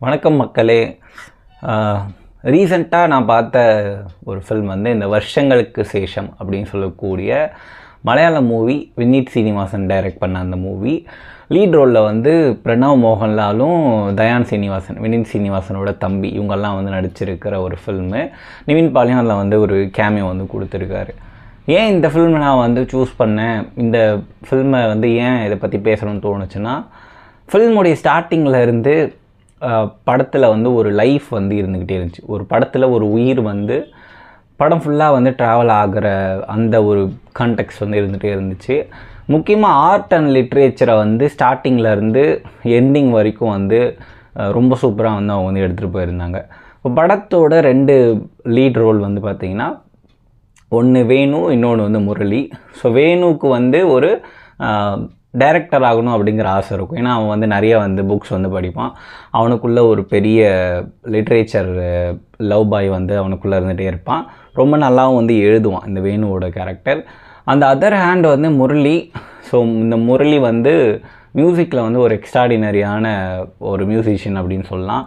வணக்கம் மக்களே. ரீசெண்டாக நான் பார்த்த ஒரு ஃபில்ம் வந்து இந்த வருஷங்களுக்கு சேஷம் அப்படின்னு சொல்லக்கூடிய மலையாள மூவி. வினீத் சீனிவாசன் டைரக்ட் பண்ண அந்த மூவி. லீட் ரோலில் வந்து பிரணவ் மோகன்லாலும் தயான் சீனிவாசன், வினீத் சீனிவாசனோட தம்பி, இவங்கெல்லாம் வந்து நடிச்சிருக்கிற ஒரு ஃபில்மு. நிவின் பாலியும் அதில் வந்து ஒரு கேமியோ வந்து கொடுத்துருக்காரு. ஏன் இந்த ஃபில்மை நான் வந்து சூஸ் பண்ணேன், இந்த ஃபில்மை வந்து ஏன் இதை பற்றி பேசணும்னு தோணுச்சுன்னா, ஃபில்முடைய ஸ்டார்டிங்கில் இருந்து படத்தில் வந்து ஒரு லைஃப் வந்து இருந்துக்கிட்டே இருந்துச்சு. ஒரு படத்தில் ஒரு உயிர் வந்து படம் ஃபுல்லாக வந்து ட்ராவல் ஆகிற அந்த ஒரு கான்டெக்ஸ்ட் வந்து இருந்துகிட்டே இருந்துச்சு. முக்கியமாக ஆர்ட் அண்ட் லிட்ரேச்சரை வந்து ஸ்டார்டிங்கில் இருந்து எண்டிங் வரைக்கும் வந்து ரொம்ப சூப்பராக வந்து அவங்க வந்து எடுத்துகிட்டு போயிருந்தாங்க. இப்போ படத்தோட 2 லீட் ரோல் வந்து பார்த்திங்கன்னா, ஒன்று வேணு, இன்னொன்று வந்து முரளி. ஸோ வேணுவுக்கு வந்து ஒரு டைரக்டர் ஆகணும் அப்படிங்கிற ஆசை இருக்கும். ஏன்னா அவன் வந்து நிறைய வந்து புக்ஸ் வந்து படிப்பான். அவனுக்குள்ளே ஒரு பெரிய லிட்ரேச்சர் லவ் பாய் வந்து அவனுக்குள்ளே இருந்துகிட்டே இருப்பான். ரொம்ப நல்லாவும் வந்து எழுதுவான் இந்த வேணுவோட கேரக்டர். அந்த அதர் ஹேண்ட் வந்து முரளி. ஸோ இந்த முரளி வந்து மியூசிக்கில் வந்து ஒரு எக்ஸ்ட்ராடினரியான ஒரு மியூசிஷியன் அப்படின்னு சொல்லலாம்.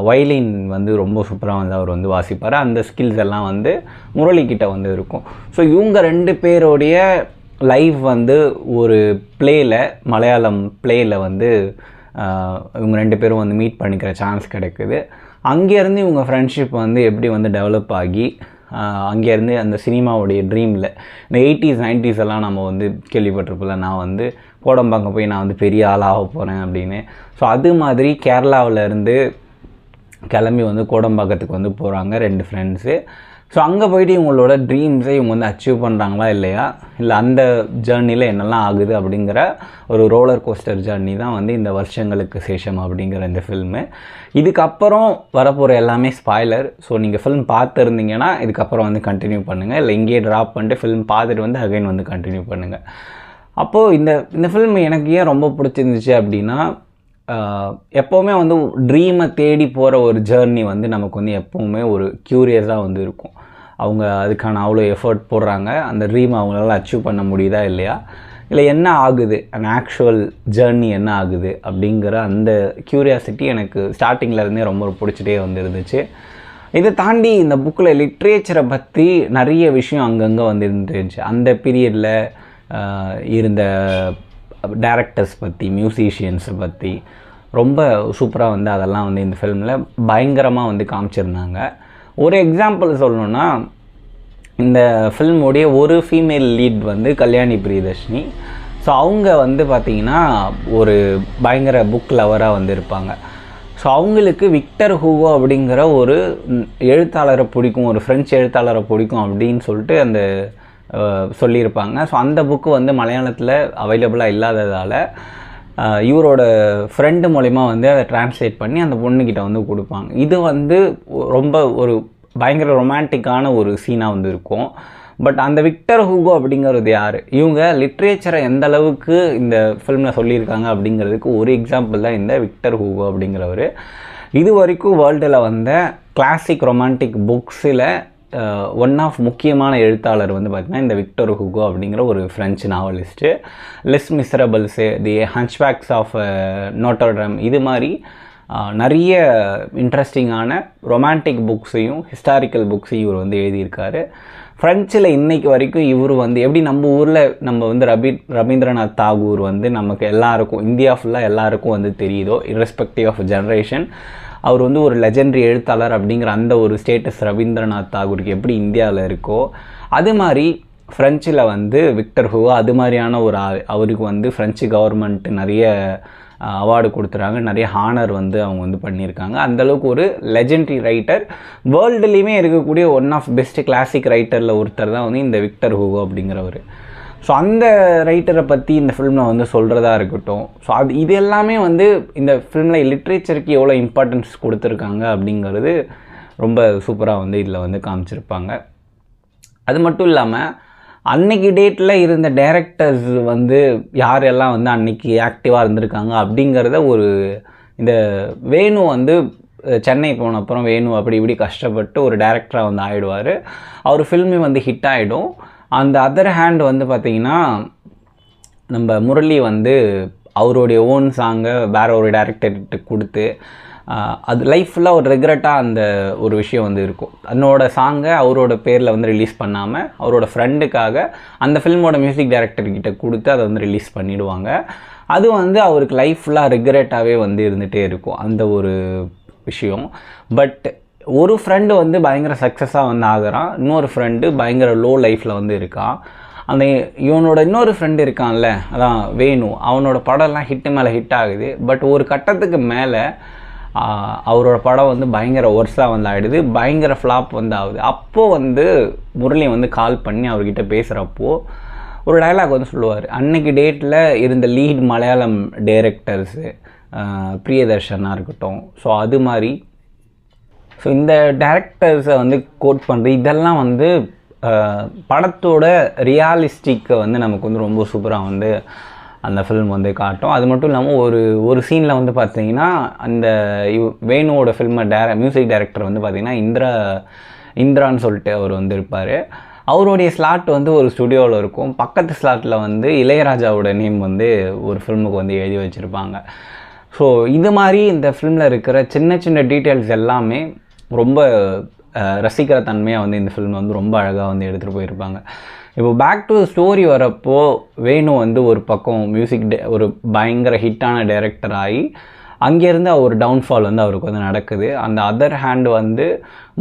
வயலின் வந்து ரொம்ப சூப்பராக வந்து அவர் வந்து வாசிப்பார். அந்த ஸ்கில்ஸ் எல்லாம் வந்து முரளிக்கிட்ட வந்து இருக்கும். ஸோ இவங்க 2 பேரோடைய லைஃப் வந்து ஒரு பிளேயில், மலையாளம் பிளேயில் வந்து இவங்க 2 பேரும் வந்து மீட் பண்ணிக்கிற சான்ஸ் கிடைக்குது. அங்கேருந்து இவங்க ஃப்ரெண்ட்ஷிப் வந்து எப்படி வந்து டெவலப் ஆகி அங்கேருந்து அந்த சினிமாவுடைய ட்ரீமில் இந்த 80s 90s எல்லாம் நம்ம வந்து கேள்விப்பட்டிருப்போம்ல, நான் வந்து கோடம்பாக்கம் போய் நான் வந்து பெரிய ஆளாக போகிறேன் அப்படின்னு. ஸோ அது மாதிரி கேரளாவிலேருந்து கிளம்பி வந்து கோடம்பாக்கத்துக்கு வந்து போகிறாங்க 2 ஃப்ரெண்ட்ஸு. ஸோ அங்கே போய்ட்டு இவங்களோட ட்ரீம்ஸை இவங்க வந்து அச்சீவ் பண்ணுறாங்களா இல்லையா, இல்லை அந்த ஜேர்னியில் என்னெல்லாம் ஆகுது அப்படிங்கிற ஒரு ரோலர் கோஸ்டர் ஜேர்னி தான் வந்து இந்த வருஷங்களுக்கு சேஷம் அப்படிங்கிற இந்த ஃபில்மு. இதுக்கப்புறம் வரப்போகிற எல்லாமே ஸ்பாய்லர். ஸோ நீங்கள் ஃபில்ம் பார்த்துருந்தீங்கன்னா இதுக்கப்புறம் வந்து கண்டினியூ பண்ணுங்கள், இல்லை இங்கேயே ட்ராப் பண்ணிட்டு ஃபில்ம் பார்த்துட்டு வந்து அகைன் வந்து கண்டினியூ பண்ணுங்கள். அப்போது இந்த ஃபில்ம் எனக்கு ஏன் ரொம்ப பிடிச்சிருந்துச்சு அப்படின்னா, எப்போவுமே வந்து ட்ரீமை தேடி போகிற ஒரு ஜேர்னி வந்து நமக்கு வந்து எப்போவுமே ஒரு க்யூரியஸாக வந்து இருக்கும். அவங்க அதுக்கான அவ்வளோ எஃபர்ட் போடுறாங்க, அந்த ட்ரீமை அவங்களால அச்சீவ் பண்ண முடியுதா இல்லையா, இல்லை என்ன ஆகுது, அந்த ஆக்சுவல் ஜேர்னி என்ன ஆகுது அப்படிங்கிற அந்த க்யூரியாசிட்டி எனக்கு ஸ்டார்டிங்கில் ரொம்ப பிடிச்சிட்டே வந்து இருந்துச்சு. இதை தாண்டி இந்த புக்கில் லிட்ரேச்சரை பற்றி நிறைய விஷயம் அங்கங்கே வந்து இருந்துச்சு. அந்த பீரியடில் இருந்த டைரக்டர்ஸ் பற்றி, மியூசிஷியன்ஸை பற்றி ரொம்ப சூப்பராக வந்து அதெல்லாம் வந்து இந்த ஃபில்மில் பயங்கரமாக வந்து காமிச்சிருந்தாங்க. ஒரு எக்ஸாம்பிள் சொல்லணுன்னா, இந்த ஃபில்முடைய ஒரு ஃபீமேல் லீட் வந்து கல்யாணி பிரியதர்ஷினி. ஸோ அவங்க வந்து பார்த்திங்கன்னா ஒரு பயங்கர புக் லவராக வந்து இருப்பாங்க. ஸோ அவங்களுக்கு விக்டர் ஹூகோ அப்படிங்கிற ஒரு எழுத்தாளரை பிடிக்கும், ஒரு ஃப்ரெஞ்சு எழுத்தாளரை பிடிக்கும் அப்படின்னு சொல்லிட்டு அந்த சொல்லியிருப்பாங்க. ஸோ அந்த புக்கு வந்து மலையாளத்தில் அவைலபிளாக இல்லாததால் இவரோட ஃப்ரெண்டு மூலிமா வந்து அதை டிரான்ஸ்லேட் பண்ணி அந்த பொண்ணுக்கிட்ட வந்து கொடுப்பாங்க. இது வந்து ரொம்ப ஒரு பயங்கர ரொமான்டிக்கான ஒரு சீனாக வந்து இருக்கும். பட் அந்த விக்டர் ஹூகோ அப்படிங்கிறது யார், இவங்க லிட்ரேச்சரை எந்த அளவுக்கு இந்த ஃபில்மில் சொல்லியிருக்காங்க அப்படிங்கிறதுக்கு ஒரு எக்ஸாம்பிள் தான் இந்த விக்டர் ஹூகோ அப்படிங்கிறவர். இது வரைக்கும் வேர்ல்டில் வந்த கிளாசிக் ரொமான்டிக் புக்ஸில் ஒன் ஆஃப் முக்கியமான எழுத்தாளர் வந்து பார்த்திங்கன்னா இந்த விக்டர் ஹூகோ அப்படிங்கிற ஒரு French novelist. Les Miserables, the hunchbacks of Notre Dame, இது மாதிரி நிறைய இன்ட்ரெஸ்டிங்கான ரொமான்டிக் புக்ஸையும் ஹிஸ்டாரிக்கல் புக்ஸையும் இவர் வந்து எழுதியிருக்காரு. ஃப்ரெஞ்சில் இன்றைக்கு வரைக்கும் இவர் வந்து எப்படி நம்ம ஊரில் நம்ம வந்து ரவீந்திரநாத் தாகூர் வந்து நமக்கு எல்லாருக்கும், இந்தியா ஃபுல்லாக எல்லாருக்கும் வந்து தெரியுதோ, இர்ரெஸ்பெக்டிவ் ஆஃப் ஜென்ரேஷன், அவர் வந்து ஒரு லெஜெண்டரி எழுத்தாளர் அப்படிங்கிற அந்த ஒரு ஸ்டேட்டஸ் ரவீந்திரநாத் தாகூருக்கு எப்படி இந்தியாவில் இருக்கோ, அது மாதிரி ஃப்ரெஞ்சில் வந்து விக்டர் ஹூகோ அது மாதிரியான ஒரு அவருக்கு வந்து ஃப்ரெஞ்சு கவர்மெண்ட் நிறைய அவார்டு கொடுத்துறாங்க, நிறைய ஹானர் வந்து அவங்க வந்து பண்ணியிருக்காங்க. அந்தளவுக்கு ஒரு லெஜெண்டரி ரைட்டர், வேர்ல்டுலேயுமே இருக்கக்கூடிய ஒன் ஆஃப் பெஸ்ட் கிளாசிக் ரைட்டரில் ஒருத்தர் தான் வந்து இந்த விக்டர் ஹூகோ அப்படிங்கிறவர். ஸோ அந்த ரைட்டரை பற்றி இந்த ஃபில்மில் வந்து சொல்கிறதா இருக்கட்டும், ஸோ இது எல்லாமே வந்து இந்த ஃபில்மில் லிட்ரேச்சருக்கு எவ்வளோ இம்பார்ட்டன்ஸ் கொடுத்துருக்காங்க அப்படிங்கிறது ரொம்ப சூப்பராக வந்து இதில் வந்து காமிச்சிருப்பாங்க. அது மட்டும் இல்லாமல் அன்னைக்கு டேட்டில் இருந்த டைரக்டர்ஸ் வந்து யாரெல்லாம் வந்து அன்றைக்கி ஆக்டிவாக இருந்திருக்காங்க அப்படிங்கிறத ஒரு இந்த வேணு வந்து சென்னை போன அப்புறம் வேணு அப்படி இப்படி கஷ்டப்பட்டு ஒரு டைரக்டராக வந்து ஆகிடுவார். அவர் ஃபில்மே வந்து ஹிட் ஆகிடும். அந்த அதர் ஹேண்ட் வந்து பார்த்திங்கன்னா நம்ம முரளி வந்து அவருடைய ஓன் சாங்கை வேற ஒரு டைரக்டர்கிட்ட கொடுத்து அது லைஃப் ஃபுல்லாக ஒரு ரெக்ரெட்டாக அந்த ஒரு விஷயம் வந்து இருக்கும். தன்னோட சாங்கை அவரோட பேரில் வந்து ரிலீஸ் பண்ணாமல் அவரோட ஃப்ரெண்டுக்காக அந்த ஃபில்மோட மியூசிக் டைரக்டர்கிட்ட கொடுத்து அதை வந்து ரிலீஸ் பண்ணிவிடுவாங்க. அது வந்து அவருக்கு லைஃப் ஃபுல்லாக ரெக்ரெட்டாகவே வந்து இருந்துகிட்டே இருக்கும் அந்த ஒரு விஷயம். பட் ஒரு ஃப்ரெண்டு வந்து பயங்கர சக்ஸஸாக வந்து ஆகிறான், இன்னொரு ஃப்ரெண்டு பயங்கர லோ லைஃப்பில் வந்து இருக்கான். அந்த இவனோட இன்னொரு ஃப்ரெண்டு இருக்கான்ல, அதான் வேணு, அவனோட படம்லாம் ஹிட்டு மேலே ஹிட் ஆகுது. பட் ஒரு கட்டத்துக்கு மேலே அவரோட படம் வந்து பயங்கர ஒர்ஸாக வந்து ஆகிடுது, பயங்கர ஃப்ளாப் வந்து ஆகுது. அப்போது வந்து முரளி வந்து கால் பண்ணி அவர்கிட்ட பேசுகிறப்போ ஒரு டைலாக் வந்து சொல்லுவார். அன்னைக்கு டேட்டில் இருந்த லீட் மலையாளம் டைரக்டர்ஸு பிரியதர்ஷனாக இருக்கட்டும், ஸோ அது மாதிரி ஸோ இந்த டேரக்டர்ஸை வந்து கோட் பண்ணுறது இதெல்லாம் வந்து படத்தோட ரியாலிஸ்டிக்கை வந்து நமக்கு வந்து ரொம்ப சூப்பராக வந்து அந்த ஃபில்ம் வந்து காட்டும். அது மட்டும் இல்லாமல் ஒரு சீனில் வந்து பார்த்திங்கன்னா அந்த வேணுவோட ஃபில்மை மியூசிக் டைரக்டர் வந்து பார்த்திங்கன்னா இந்திரான்னு சொல்லிட்டு அவர் வந்து இருப்பார். அவருடைய ஸ்லாட் வந்து ஒரு ஸ்டுடியோவில் இருக்கும். பக்கத்து ஸ்லாட்டில் வந்து இளையராஜாவோட நேம் வந்து ஒரு ஃபில்முக்கு வந்து எழுதி வச்சுருப்பாங்க. ஸோ இது மாதிரி இந்த ஃபில்மில் இருக்கிற சின்ன சின்ன டீட்டெயில்ஸ் எல்லாமே ரொம்ப ரசிக்கிற தன்மையாக வந்து இந்த ஃபில்ம் வந்து ரொம்ப அழகாக வந்து எடுத்துகிட்டு போயிருப்பாங்க. இப்போ பேக் டு ஸ்டோரி வரப்போ வேணு வந்து ஒரு பக்கம் ஒரு பயங்கர ஹிட்டான டைரக்டர் ஆகி அங்கேருந்து ஒரு டவுன்ஃபால் வந்து அவருக்கு வந்து நடக்குது. அந்த அதர் ஹேண்ட் வந்து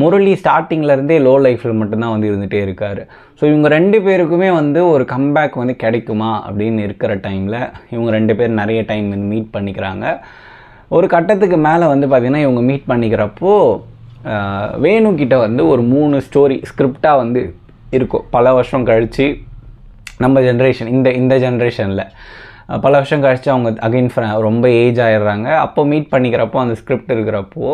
முரளி ஸ்டார்டிங்லேருந்தே லோ லைஃப்பில் மட்டும்தான் வந்து இருந்துகிட்டே இருக்கார். ஸோ இவங்க 2 பேருக்குமே வந்து ஒரு கம்பேக் வந்து கிடைக்குமா அப்படின்னு இருக்கிற டைமில் இவங்க 2 பேர் நிறைய டைம் வந்து மீட் பண்ணிக்கிறாங்க. ஒரு கட்டத்துக்கு மேலே வந்து பார்த்திங்கன்னா இவங்க மீட் பண்ணிக்கிறப்போ வேணுக்கிட்ட வந்து ஒரு 3 ஸ்டோரி ஸ்கிரிப்டாக வந்து இருக்கும். பல வருஷம் கழித்து நம்ம ஜென்ரேஷன் இந்த ஜென்ரேஷனில் பல வருஷம் கழித்து அவங்க அகைன் ரொம்ப ஏஜ் ஆகிடுறாங்க. அப்போ மீட் பண்ணிக்கிறப்போ அந்த ஸ்கிரிப்ட் இருக்கிறப்போ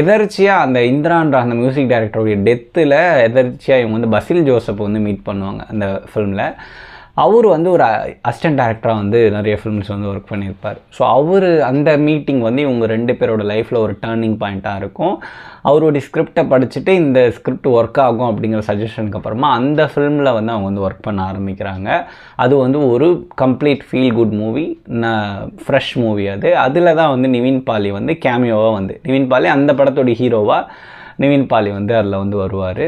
எதர்ச்சியாக அந்த இந்திரான்ற அந்த மியூசிக் டைரக்டருடைய டெத்தில் எதர்ச்சியாக இவங்க வந்து பசில் ஜோசப் வந்து மீட் பண்ணுவாங்க அந்த ஃபில்மில். அவர் வந்து ஒரு அசிஸ்டன்ட் டைரக்டராக வந்து நிறைய ஃபில்ம்ஸ் வந்து ஒர்க் பண்ணியிருப்பார். ஸோ அந்த மீட்டிங் வந்து இவங்க 2 பேரோட லைஃப்பில் ஒரு டேர்னிங் பாயிண்ட்டாக இருக்கும். அவருடைய ஸ்கிரிப்டை படிச்சுட்டு இந்த ஸ்கிரிப்ட் ஒர்க் ஆகும் அப்படிங்கிற சஜஷனுக்கு அப்புறமா அந்த ஃபில்மில் வந்து அவங்க வந்து ஒர்க் பண்ண ஆரம்பிக்கிறாங்க. அது வந்து ஒரு complete feel good movie, fresh movie. அதில் தான் வந்து நிவின் பாலி வந்து கேமியோவாக வந்து நிவின் பாலி அந்த படத்தோடைய ஹீரோவாக நிவின் பாலி வந்து அதில் வந்து வருவார்.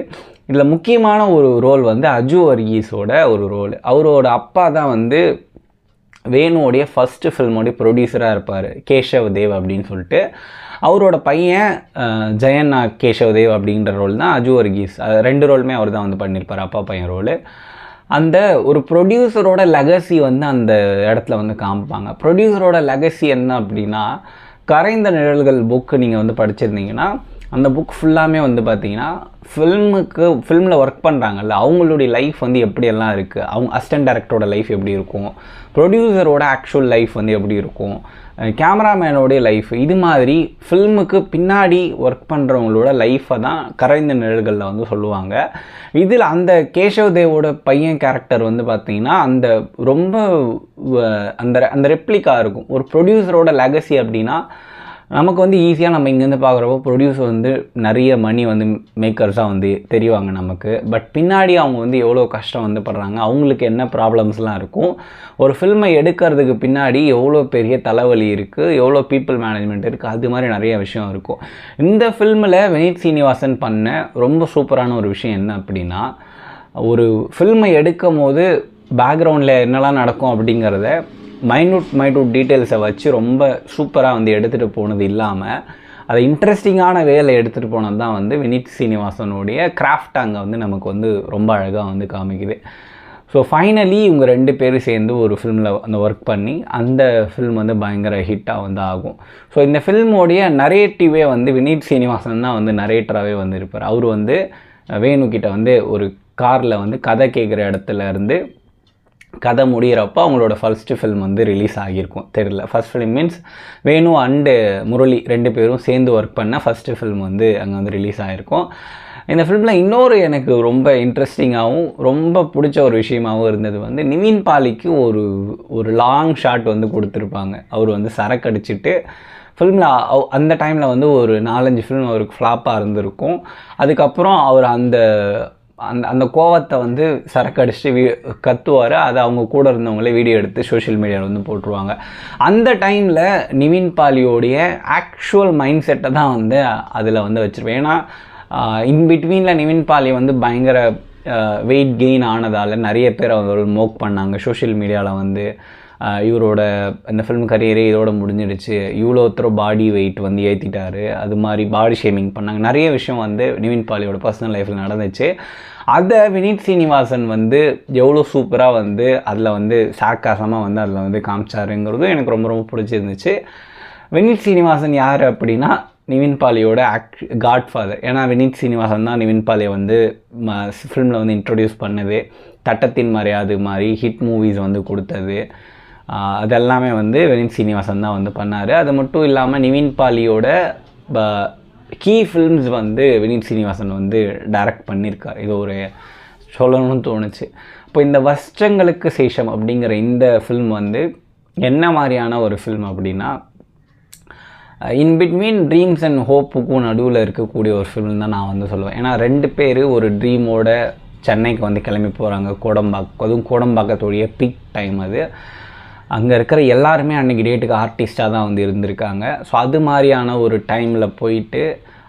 இதில் முக்கியமான ஒரு ரோல் வந்து அஜு வர்கீஸோட ஒரு ரோல். அவரோட அப்பா தான் வந்து வேணுவோடைய ஃபஸ்ட்டு ஃபில்மோடைய ப்ரொடியூசராக இருப்பார், கேஷவ் தேவ் அப்படின்னு சொல்லிட்டு. அவரோட பையன் ஜெயன்னா கேஷவ் தேவ் அப்படின்ற ரோல் தான் அஜு வர்கீஸ். 2 ரோலுமே அவர் தான் வந்து பண்ணியிருப்பார், அப்பா பையன் ரோல். அந்த ஒரு ப்ரொடியூசரோட லெகசி வந்து அந்த இடத்துல வந்து காமிப்பாங்க. ப்ரொடியூசரோட லெகசி என்ன அப்படின்னா, கரைந்த நிழல்கள் புக்கு நீங்கள் வந்து படிச்சிருந்தீங்கன்னா அந்த புக் ஃபுல்லாமே வந்து பார்த்திங்கன்னா ஃபில்மில் ஒர்க் பண்ணுறாங்கல்ல அவங்களுடைய லைஃப் வந்து எப்படியெல்லாம் இருக்குது, அவங்க அசிஸ்டன்ட் டைரக்டரோட லைஃப் எப்படி இருக்கும், ப்ரொடியூசரோட ஆக்சுவல் லைஃப் வந்து எப்படி இருக்கும், கேமராமேனோடைய லைஃப், இது மாதிரி ஃபில்முக்கு பின்னாடி ஒர்க் பண்ணுறவங்களோட லைஃப்பை தான் கரைந்த நிழல்களில் வந்து சொல்லுவாங்க. இதில் அந்த கேஷவ் தேவோட பையன் கேரக்டர் வந்து பார்த்திங்கன்னா அந்த ரொம்ப அந்த ரெப்ளிகா இருக்கும். ஒரு ப்ரொடியூசரோட லெகசி அப்படின்னா நமக்கு வந்து ஈஸியாக நம்ம இங்கேருந்து பார்க்குறப்போ ப்ரொடியூசர் வந்து நிறைய மணி வந்து மேக்கர்ஸாக வந்து தெரிவாங்க நமக்கு. பட் பின்னாடி அவங்க வந்து எவ்வளோ கஷ்டம் வந்து படுறாங்க, அவங்களுக்கு என்ன ப்ராப்ளம்ஸ்லாம் இருக்கும், ஒரு ஃபில்மை எடுக்கிறதுக்கு பின்னாடி எவ்வளோ பெரிய தலைவலி இருக்குது, எவ்வளோ பீப்புள் மேனேஜ்மெண்ட் இருக்குது, அது மாதிரி நிறைய விஷயம் இருக்கும். இந்த ஃபில்மில் வினீத் சீனிவாசன் பண்ண ரொம்ப சூப்பரான ஒரு விஷயம் என்ன அப்படின்னா, ஒரு ஃபில்மை எடுக்கும் போது பேக்ரவுண்டில் என்னெல்லாம் நடக்கும் அப்படிங்கிறத மைனூட் டீட்டெயில்ஸை வச்சு ரொம்ப சூப்பராக வந்து எடுத்துகிட்டு போனது இல்லாமல் அதை இன்ட்ரெஸ்டிங்கான வேலை எடுத்துகிட்டு போனது தான் வந்து வினீத் சீனிவாசனுடைய கிராஃப்ட் அங்கே வந்து நமக்கு வந்து ரொம்ப அழகாக வந்து காமிக்குது. ஸோ ஃபைனலி இவங்க 2 பேரும் சேர்ந்து ஒரு ஃபில்மில் அந்த ஒர்க் பண்ணி அந்த ஃபில்ம் வந்து பயங்கர ஹிட்டாக வந்து ஆகும். ஸோ இந்த ஃபில்மோடைய நரேட்டிவே வந்து வினீத் சீனிவாசன் தான் வந்து நரேட்டராகவே வந்து இருப்பார். அவர் வந்து வேணுக்கிட்ட வந்து ஒரு காரில் வந்து கதை கேட்குற இடத்துல இருந்து கதை முடிகிறப்போ அவங்களோட ஃபஸ்ட்டு ஃபில்ம் வந்து ரிலீஸ் ஆகியிருக்கும். தெரியல, first film means Venu and Murali 2 பேரும் சேர்ந்து ஒர்க் பண்ண ஃபஸ்ட்டு ஃபில்ம் வந்து அங்கே வந்து ரிலீஸ் ஆகிருக்கும். இந்த ஃபிலிமில் இன்னொரு எனக்கு ரொம்ப இன்ட்ரெஸ்டிங்காகவும் ரொம்ப பிடிச்ச ஒரு விஷயமாகவும் இருந்தது வந்து நிவின் பாலிக்கு ஒரு லாங் ஷாட் வந்து கொடுத்துருப்பாங்க. அவர் வந்து சரக்கு அடிச்சுட்டு ஃபில்மில் அந்த டைமில் வந்து ஒரு 4-5 ஃபில்ம் அவருக்கு ஃப்ளாப்பாக இருந்திருக்கும். அதுக்கப்புறம் அவர் அந்த அந்த கோவத்தை வந்து சரக்கடிச்சிட்டு கத்துவார். அதை அவங்க கூட இருந்தவங்களே வீடியோ எடுத்து சோஷியல் மீடியாவில் வந்து போட்டுருவாங்க. அந்த டைமில் நிவின் பாலியோடைய ஆக்சுவல் மைண்ட் செட்டை தான் வந்து அதில் வந்து வச்சுருப்பேன். ஏன்னா இன்பிட்வீனில் நிவின் பாலி வந்து பயங்கர வெயிட் கெயின் ஆனதால் நிறைய பேர் அவங்க மோக் பண்ணாங்க சோஷியல் மீடியாவில் வந்து. இவரோட இந்த ஃபிலிம் கரியரே இதோட முடிஞ்சிடுச்சு, இவ்வளோ பாடி வெயிட் வந்து ஏற்றிட்டாரு, அது மாதிரி பாடி ஷேமிங் பண்ணாங்க. நிறைய விஷயம் வந்து நிவின் பாலியோட பர்சனல் லைஃப்பில் நடந்துச்சு. அதை வினீத் சீனிவாசன் வந்து எவ்வளோ சூப்பராக வந்து அதில் வந்து சாக்காசமாக வந்து அதில் வந்து காமிச்சாருங்கிறதும் எனக்கு ரொம்ப ரொம்ப பிடிச்சிருந்துச்சு. வினீத் சீனிவாசன் யார் அப்படின்னா நிவின் பாலியோட காட்ஃபாதர். ஏன்னா வினீத் சீனிவாசன் தான் நிவின் பாலியை வந்து ஃபிலிமில் வந்து இன்ட்ரொடியூஸ் பண்ணது, தட்டத்தின் மரியாதை மாதிரி ஹிட் மூவிஸ் வந்து கொடுத்தது, அதெல்லாமே வந்து வினீத் சீனிவாசன் தான் வந்து பண்ணார். அது மட்டும் இல்லாமல் நிவின் பாலியோட கீ ஃபில்ம்ஸ் வந்து வினீத் சீனிவாசன் வந்து டைரக்ட் பண்ணியிருக்கார். இது ஒரு சொல்லணும்னு தோணுச்சு. இப்போ இந்த வருஷங்களுக்கு சேஷம் அப்படிங்கிற இந்த ஃபில்ம் வந்து என்ன மாதிரியான ஒரு ஃபில்ம் அப்படின்னா, இன்பிட்வீன் ட்ரீம்ஸ் அண்ட் ஹோப்புக்கும் நடுவில் இருக்கக்கூடிய ஒரு ஃபில்ம் தான் நான் வந்து சொல்லுவேன். ஏன்னா 2 பேர் ஒரு ட்ரீமோட சென்னைக்கு வந்து கிளம்பி போகிறாங்க. அதுவும் கோடம்பாக்கத்துடைய பீக் டைம் அது. அங்கே இருக்கிற எல்லாருமே அன்றைக்கி டேட்டுக்கு ஆர்டிஸ்ட்டாக தான் வந்து இருந்திருக்காங்க. ஸோ அது மாதிரியான ஒரு டைமில் போயிட்டு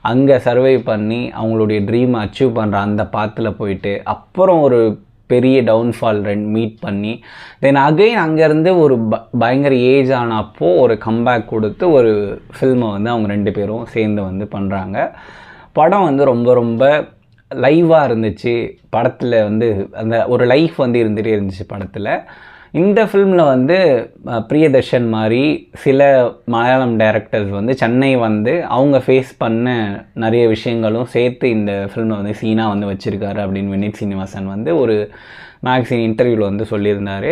அங்கே சர்வை பண்ணி அவங்களுடைய ட்ரீமை அச்சீவ் பண்ணுற அந்த பாத்தில் போயிட்டு அப்புறம் ஒரு பெரிய டவுன்ஃபால் மீட் பண்ணி தென் அகெயின் அங்கேருந்து ஒரு பயங்கர ஏஜ் ஆனப்போ ஒரு கம்பேக் கொடுத்து ஒரு ஃபில்மை வந்து அவங்க 2 பேரும் சேர்ந்து வந்து பண்ணுறாங்க. படம் வந்து ரொம்ப ரொம்ப லைவாக இருந்துச்சு. படத்தில் வந்து அந்த ஒரு லைஃப் வந்து இருந்துகிட்டே இருந்துச்சு படத்தில். இந்த ஃபில்மில் வந்து பிரியதர்ஷன் மாதிரி சில மலையாளம் டைரக்டர்ஸ் வந்து சென்னை வந்து அவங்க ஃபேஸ் பண்ண நிறைய விஷயங்களும் சேர்த்து இந்த ஃபில்மை வந்து சீனாக வந்து வச்சுருக்காரு அப்படின்னு வினீத் சீனிவாசன் வந்து ஒரு மேக்சின் இன்டர்வியூவில் வந்து சொல்லியிருந்தார்.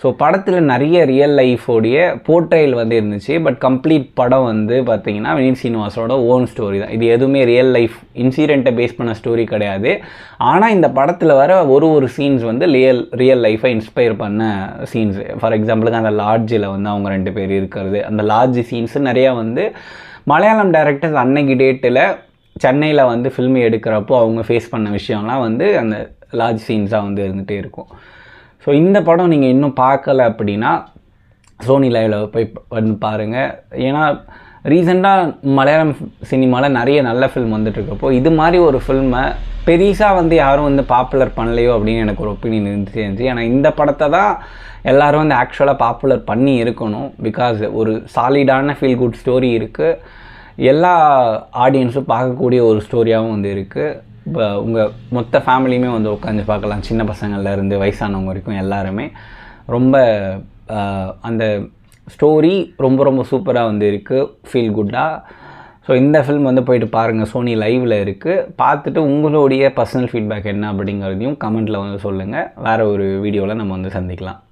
ஸோ படத்தில் நிறைய ரியல் லைஃபோடைய போர்ட்ரைல் வந்து இருந்துச்சு. பட் கம்ப்ளீட் படம் வந்து பார்த்திங்கன்னா வினீத் சீனிவாசனோட ஓன் ஸ்டோரி தான். இது எதுவுமே ரியல் லைஃப் இன்சிடெண்ட்டை பேஸ் பண்ண ஸ்டோரி கிடையாது. ஆனால் இந்த படத்தில் வர ஒரு சீன்ஸ் வந்து ரியல் லைஃப்பை இன்ஸ்பயர் பண்ண சீன்ஸ். ஃபார் எக்ஸாம்பிளுக்கு அந்த லாட்ஜில் வந்து அவங்க 2 பேர் இருக்கிறது, அந்த லாட்ஜ் சீன்ஸு நிறையா வந்து மலையாளம் டைரக்டர்ஸ் அன்னைக்கு டேட்டில் சென்னையில் வந்து ஃபில்ம் எடுக்கிறப்போ அவங்க ஃபேஸ் பண்ண விஷயம்லாம் வந்து அந்த லாட்ஜ் சீன்ஸாக வந்து இருந்துகிட்டே இருக்கும். ஸோ இந்த படம் நீங்கள் இன்னும் பார்க்கல அப்படின்னா சோனி லைவில் போய் வந்து பாருங்கள். ஏன்னா ரீசெண்டாக மலையாளம் சினிமாவில் நிறைய நல்ல ஃபில்ம் வந்துட்டுருக்கப்போ இது மாதிரி ஒரு ஃபில்மை பெரிசாக வந்து யாரும் வந்து பாப்புலர் பண்ணலையோ அப்படின்னு எனக்கு ஒரு ஒப்பீனியன் இருந்துச்சு. ஏன்னா இந்த படத்தை தான் எல்லோரும் வந்து ஆக்சுவலாக பாப்புலர் பண்ணி இருக்கணும். பிகாஸ் ஒரு சாலிடான ஃபீல் குட் ஸ்டோரி இருக்குது, எல்லா ஆடியன்ஸும் பார்க்கக்கூடிய ஒரு ஸ்டோரியாகவும் வந்து இருக்குது. இப்போ உங்கள் மொத்த ஃபேமிலியுமே வந்து உட்காந்து பார்க்கலாம், சின்ன பசங்கள்லேருந்து வயசானவங்க வரைக்கும் எல்லாருமே. ரொம்ப அந்த ஸ்டோரி ரொம்ப ரொம்ப சூப்பராக வந்து இருக்குது, ஃபீல் குட்டாக. ஸோ இந்த ஃபில்ம் வந்து போயிட்டு பாருங்கள், சோனி லைவில் இருக்குது. பார்த்துட்டு உங்களுடைய பர்சனல் ஃபீட்பேக் என்ன அப்படிங்கிறதையும் கமெண்ட்டில் வந்து சொல்லுங்கள். வேறு ஒரு வீடியோவில் நம்ம வந்து சந்திக்கலாம்.